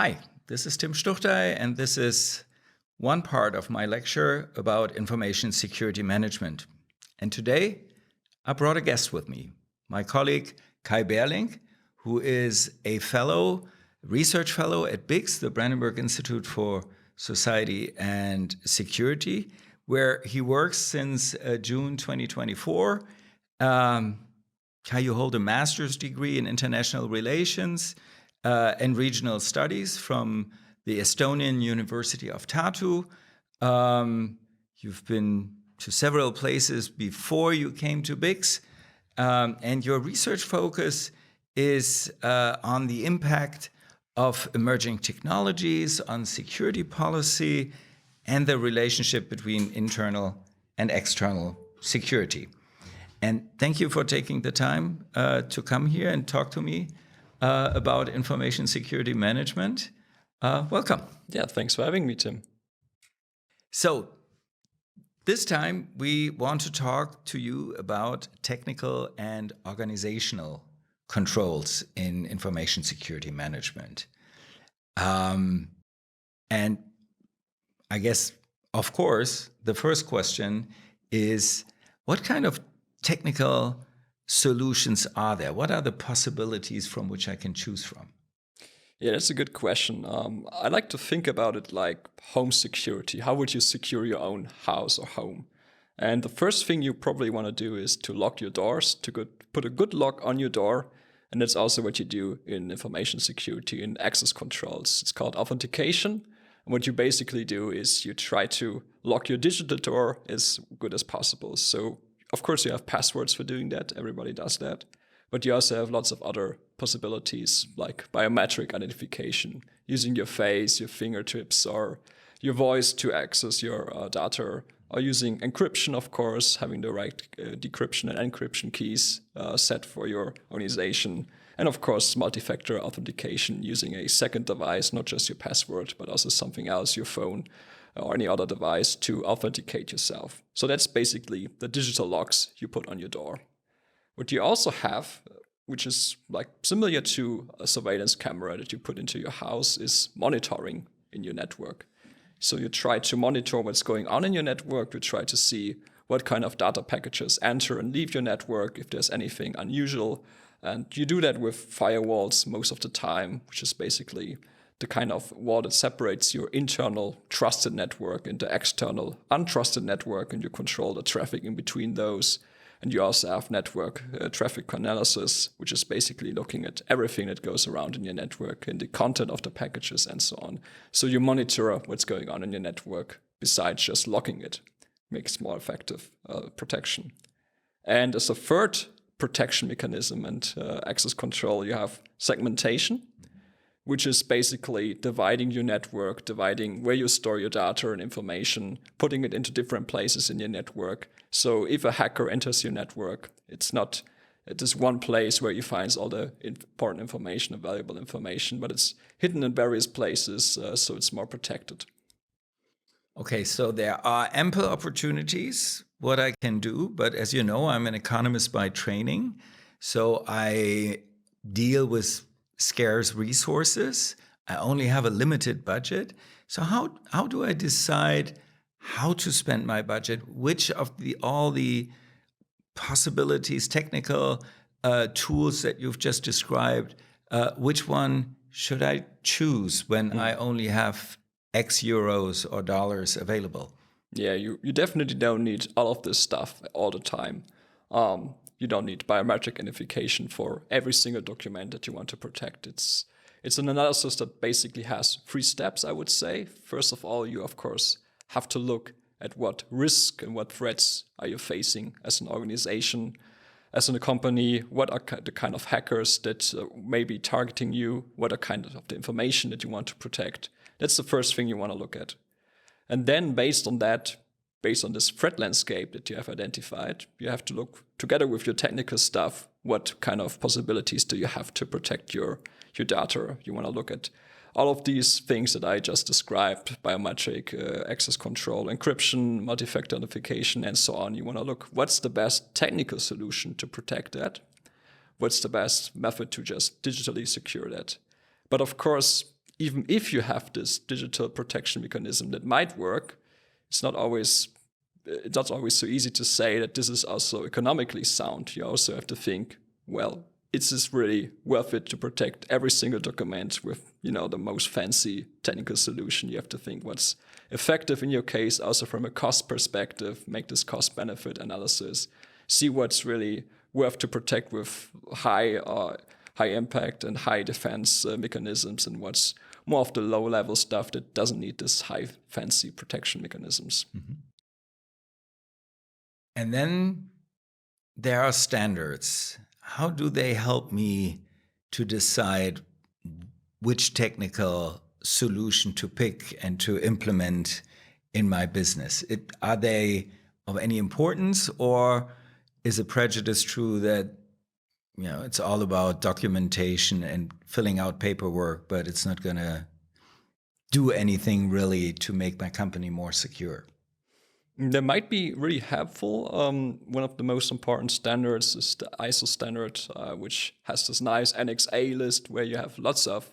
Hi, this is Tim Stuchtey, and this is one part of my lecture about information security management. And today, I brought a guest with me, my colleague Kai Beerlink, who is a research fellow at BICS, the Brandenburg Institute for Society and Security, where he works since June 2024. Kai, you hold a master's degree in international relations and regional studies from the Estonian University of Tartu. You've been to several places before you came to BICS, and your research focus is on the impact of emerging technologies on security policy and the relationship between internal and external security. And thank you for taking the time to come here and talk to me about information security management. Welcome. Yeah, thanks for having me, Tim. So this time we want to talk to you about technical and organizational controls in information security management. And I guess, of course, the first question is, what kind of technical solutions are there? What are the possibilities from which I can choose from? Yeah, that's a good question. I like to think about it like home security. How would you secure your own house or home? And the first thing you probably want to do is to lock your doors, put a good lock on your door. And that's also what you do in information security, in access controls. It's called authentication. And what you basically do is you try to lock your digital door as good as possible. So of course, you have passwords for doing that. Everybody does that. But you also have lots of other possibilities, like biometric identification, using your face, your fingertips, or your voice to access your data, or using encryption, of course, having the right decryption and encryption keys set for your organization. And of course, multi-factor authentication using a second device, not just your password, but also something else, your phone, or any other device to authenticate yourself. So that's basically the digital locks you put on your door. What you also have, which is like similar to a surveillance camera that you put into your house, is monitoring in your network. So you try to monitor what's going on in your network. You try to see what kind of data packages enter and leave your network, if there's anything unusual. And you do that with firewalls most of the time, which is basically the kind of wall that separates your internal trusted network and the external untrusted network, and you control the traffic in between those. And you also have network traffic analysis, which is basically looking at everything that goes around in your network and the content of the packages and so on. So you monitor what's going on in your network besides just locking it. Makes more effective protection. And as a third protection mechanism and access control, you have segmentation, which is basically dividing your network, dividing where you store your data and information, putting it into different places in your network. So if a hacker enters your network, it's not this one place where he finds all the important information, the valuable information, but it's hidden in various places, so it's more protected. Okay, so there are ample opportunities what I can do, but as you know, I'm an economist by training, so I deal with scarce resources. I only have a limited budget. So how do I decide how to spend my budget? Which of all the possibilities, technical tools that you've just described, which one should I choose when I only have X euros or dollars available? Yeah, you definitely don't need all of this stuff all the time. You don't need biometric identification for every single document that you want to protect. It's an analysis that basically has 3 steps, I would say. First of all, you, of course, have to look at what risk and what threats are you facing as an organization, as in a company. What are the kind of hackers that may be targeting you? What are kind of the information that you want to protect? That's the first thing you want to look at. And then based on that, based on this threat landscape that you have identified, you have to look together with your technical stuff, what kind of possibilities do you have to protect your data. You want to look at all of these things that I just described, biometric, access control, encryption, multi-factor authentication, and so on. You want to look, what's the best technical solution to protect that? What's the best method to just digitally secure that? But of course, even if you have this digital protection mechanism that might work, it's not always so easy to say that this is also economically sound. You also have to think, well, is this really worth it to protect every single document with, the most fancy technical solution? You have to think what's effective in your case, also from a cost perspective, make this cost-benefit analysis, see what's really worth to protect with high impact and high defense mechanisms, and what's more of the low-level stuff that doesn't need this high fancy protection mechanisms. Mm-hmm. And then there are standards. How do they help me to decide which technical solution to pick and to implement in my business? Are they of any importance, or is a prejudice true that it's all about documentation and filling out paperwork, but it's not going to do anything really to make my company more secure? That might be really helpful. One of the most important standards is the ISO standard, which has this nice Annex A list where you have lots of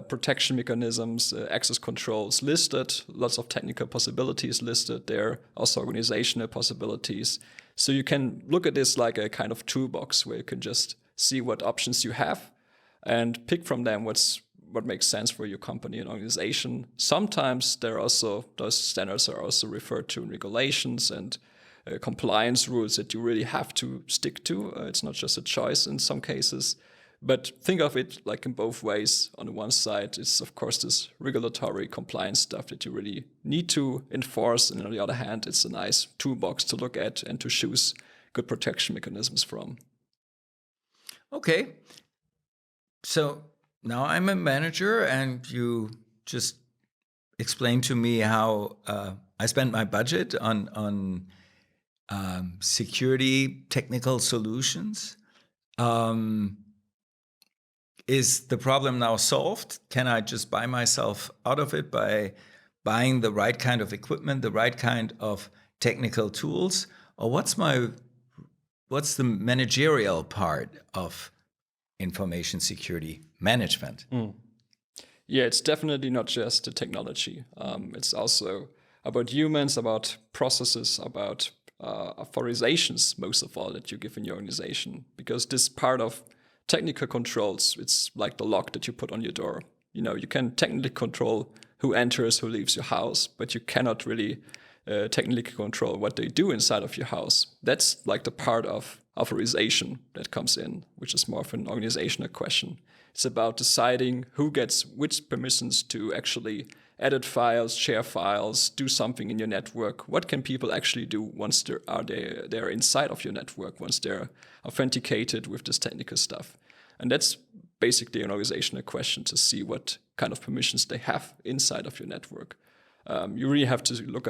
protection mechanisms, access controls listed, lots of technical possibilities listed there, also organizational possibilities. So you can look at this like a kind of toolbox where you can just see what options you have and pick from them what makes sense for your company and organization. Sometimes those standards are also referred to in regulations and compliance rules that you really have to stick to. It's not just a choice in some cases. But think of it like in both ways. On the one side, it's of course this regulatory compliance stuff that you really need to enforce. And on the other hand, it's a nice toolbox to look at and to choose good protection mechanisms from. Okay. So now I'm a manager, and you just explained to me how I spend my budget on security technical solutions. Is the problem now solved? Can I just buy myself out of it by buying the right kind of equipment, the right kind of technical tools? Or what's the managerial part of information security management? Yeah, it's definitely not just the technology. It's also about humans, about processes, about authorizations, most of all, that you give in your organization. Because this part of technical controls, it's like the lock that you put on your door. You can technically control who enters, who leaves your house, but you cannot really technically control what they do inside of your house. That's like the part of authorization that comes in, which is more of an organizational question. It's about deciding who gets which permissions to actually edit files, share files, do something in your network. What can people actually do once they're inside of your network, once they're authenticated with this technical stuff? And that's basically an organizational question to see what kind of permissions they have inside of your network. You really have to look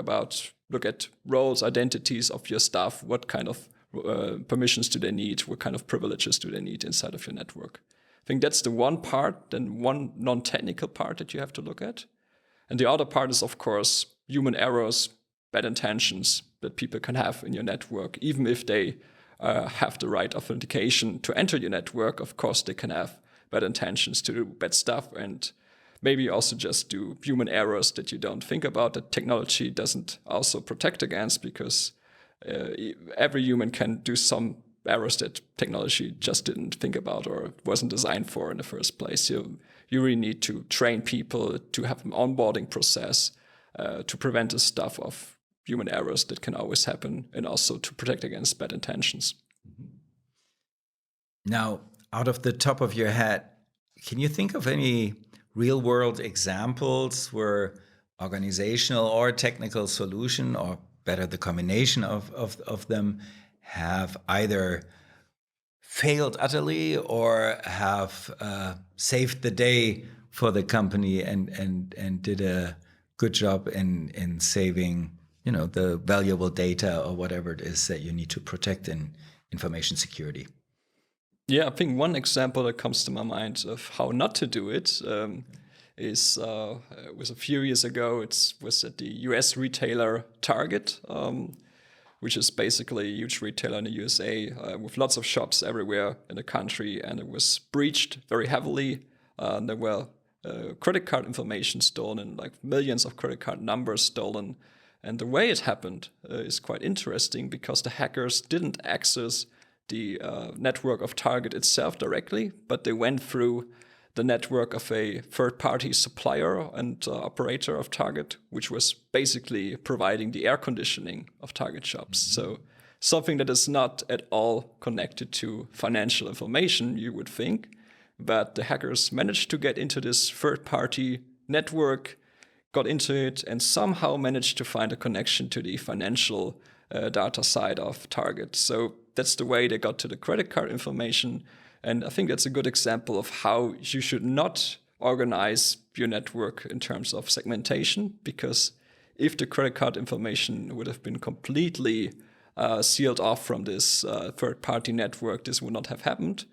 at roles, identities of your staff. What kind of permissions do they need? What kind of privileges do they need inside of your network? I think that's the one part, then one non-technical part that you have to look at. And the other part is, of course, human errors, bad intentions that people can have in your network. Even if they have the right authentication to enter your network, of course, they can have bad intentions to do bad stuff, and maybe also just do human errors that you don't think about, that technology doesn't also protect against, because every human can do some errors that technology just didn't think about or wasn't designed for in the first place. You really need to train people to have an onboarding process to prevent the stuff of human errors that can always happen, and also to protect against bad intentions. Now, out of the top of your head, can you think of any real-world examples where organizational or technical solution, or better, the combination of them, have either failed utterly or have saved the day for the company and did a good job in saving, the valuable data or whatever it is that you need to protect in information security? Yeah, I think one example that comes to my mind of how not to do it was a few years ago. It was at the US retailer Target, which is basically a huge retailer in the USA with lots of shops everywhere in the country, and it was breached very heavily. There were credit card information stolen, like millions of credit card numbers stolen. And the way it happened is quite interesting because the hackers didn't access the network of Target itself directly, but they went through the network of a third-party supplier and operator of Target, which was basically providing the air conditioning of Target shops. So something that is not at all connected to financial information, you would think. But the hackers managed to get into this third-party network, got into it, and somehow managed to find a connection to the financial data side of Target. So that's the way they got to the credit card information. And I think that's a good example of how you should not organize your network in terms of segmentation, because if the credit card information would have been completely sealed off from this third-party network, this would not have happened.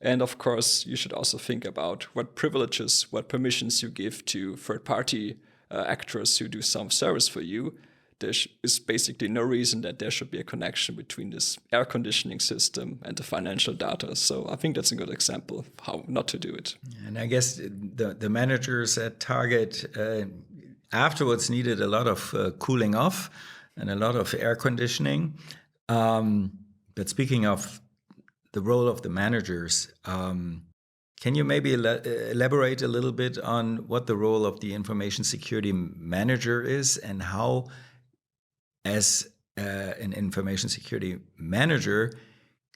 And of course, you should also think about what privileges, what permissions you give to third-party actors who do some service for you. There is basically no reason that there should be a connection between this air conditioning system and the financial data. So I think that's a good example of how not to do it. And I guess the managers at Target afterwards needed a lot of cooling off and a lot of air conditioning. But speaking of the role of the managers, can you maybe elaborate a little bit on what the role of the information security manager is, and how, as an information security manager,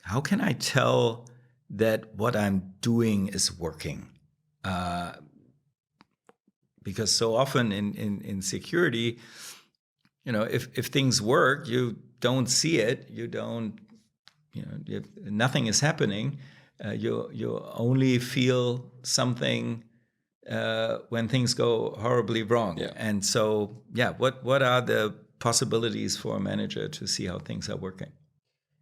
how can I tell that what I'm doing is working? Because so often in security, if things work, you don't see it, nothing is happening. You only feel something when things go horribly wrong. Yeah. And so, what are the possibilities for a manager to see how things are working?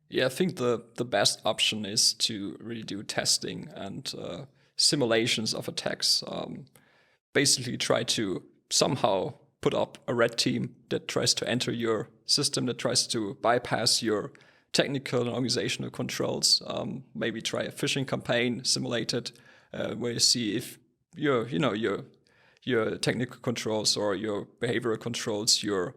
Yeah, I think the best option is to really do testing and simulations of attacks. Basically try to somehow put up a red team that tries to enter your system, that tries to bypass your technical and organizational controls. Maybe try a phishing campaign simulated, where you see if your technical controls or your behavioral controls, your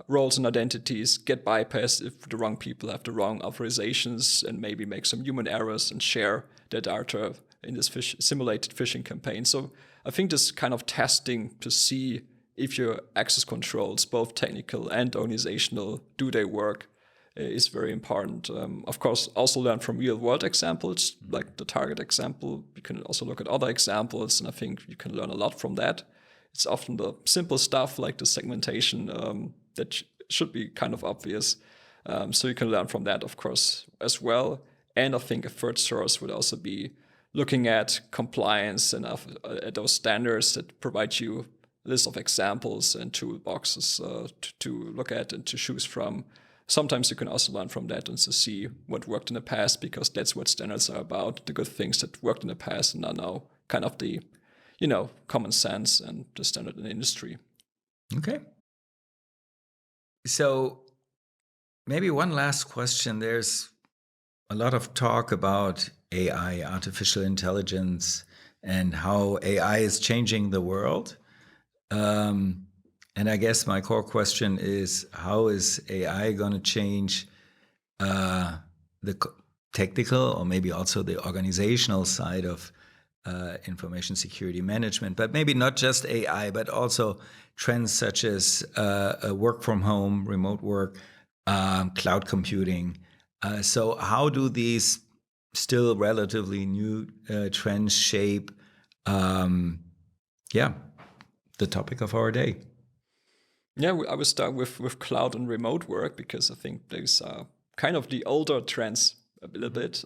roles and identities get bypassed if the wrong people have the wrong authorizations, and maybe make some human errors and share their data in this simulated phishing campaign. So I think this kind of testing to see if your access controls, both technical and organizational, do they work, is very important. Of course, also learn from real-world examples, like the Target example. You can also look at other examples, and I think you can learn a lot from that. It's often the simple stuff like the segmentation that should be kind of obvious. So you can learn from that, of course, as well. And I think a third source would also be looking at compliance and at those standards that provide you a list of examples and toolboxes to look at and to choose from. Sometimes you can also learn from that and to see what worked in the past, because that's what standards are about, the good things that worked in the past and are now kind of the, common sense and the standard in the industry. Okay. So maybe one last question. There's a lot of talk about AI, artificial intelligence, and how AI is changing the world. And I guess my core question is, how is AI going to change the technical or maybe also the organizational side of information security management? But maybe not just AI, but also trends such as work from home, remote work, cloud computing. So how do these still relatively new trends shape the topic of our day? Yeah, I would start with cloud and remote work, because I think those are kind of the older trends a little bit,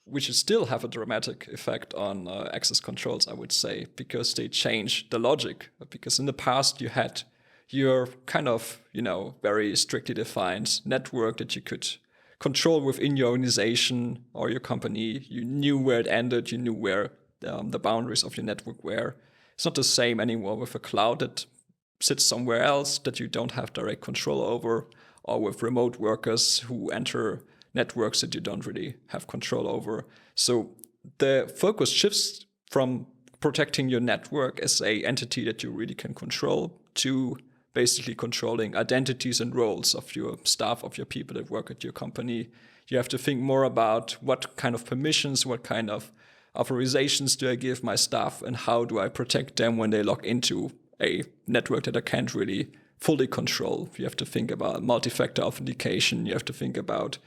which still have a dramatic effect on access controls, I would say, because they change the logic. Because in the past you had your kind of, very strictly defined network that you could control within your organization or your company. You knew where it ended, you knew where the boundaries of your network were. It's not the same anymore with a cloud that sits somewhere else that you don't have direct control over, or with remote workers who enter networks that you don't really have control over. So the focus shifts from protecting your network as a entity that you really can control, to basically controlling identities and roles of your staff, of your people that work at your company. You have to think more about what kind of permissions, what kind of authorizations do I give my staff, and how do I protect them when they log into a network that I can't really fully control. You have to think about multi-factor authentication. You have to think about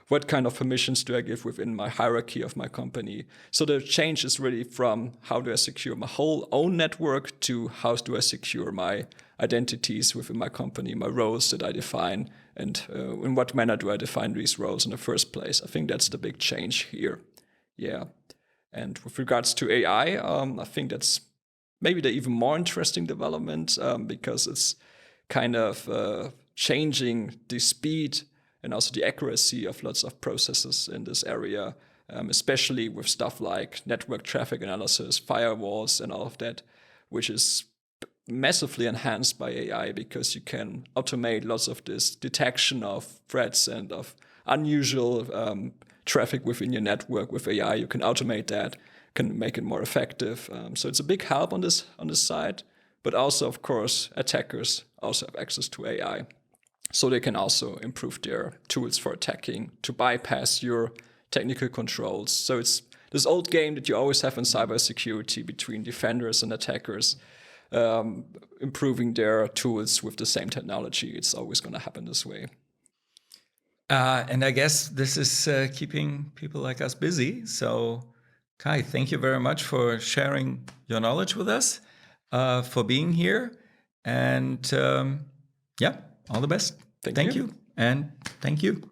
what kind of permissions do I give within my hierarchy of my company. So the change is really from how do I secure my whole own network to how do I secure my identities within my company, my roles that I define, and in what manner do I define these roles in the first place. I think that's the big change here. Yeah. And with regards to AI, I think that's maybe the even more interesting development because it's kind of changing the speed and also the accuracy of lots of processes in this area, especially with stuff like network traffic analysis, firewalls, and all of that, which is massively enhanced by AI because you can automate lots of this detection of threats and of unusual traffic within your network. With AI, you can automate that, can make it more effective. So it's a big help on this side, but also, of course, attackers also have access to AI. So they can also improve their tools for attacking to bypass your technical controls. So it's this old game that you always have in cybersecurity between defenders and attackers, improving their tools with the same technology. It's always going to happen this way. And I guess this is keeping people like us busy. So, Kai, thank you very much for sharing your knowledge with us, for being here. And yeah, all the best. Thank you. And thank you.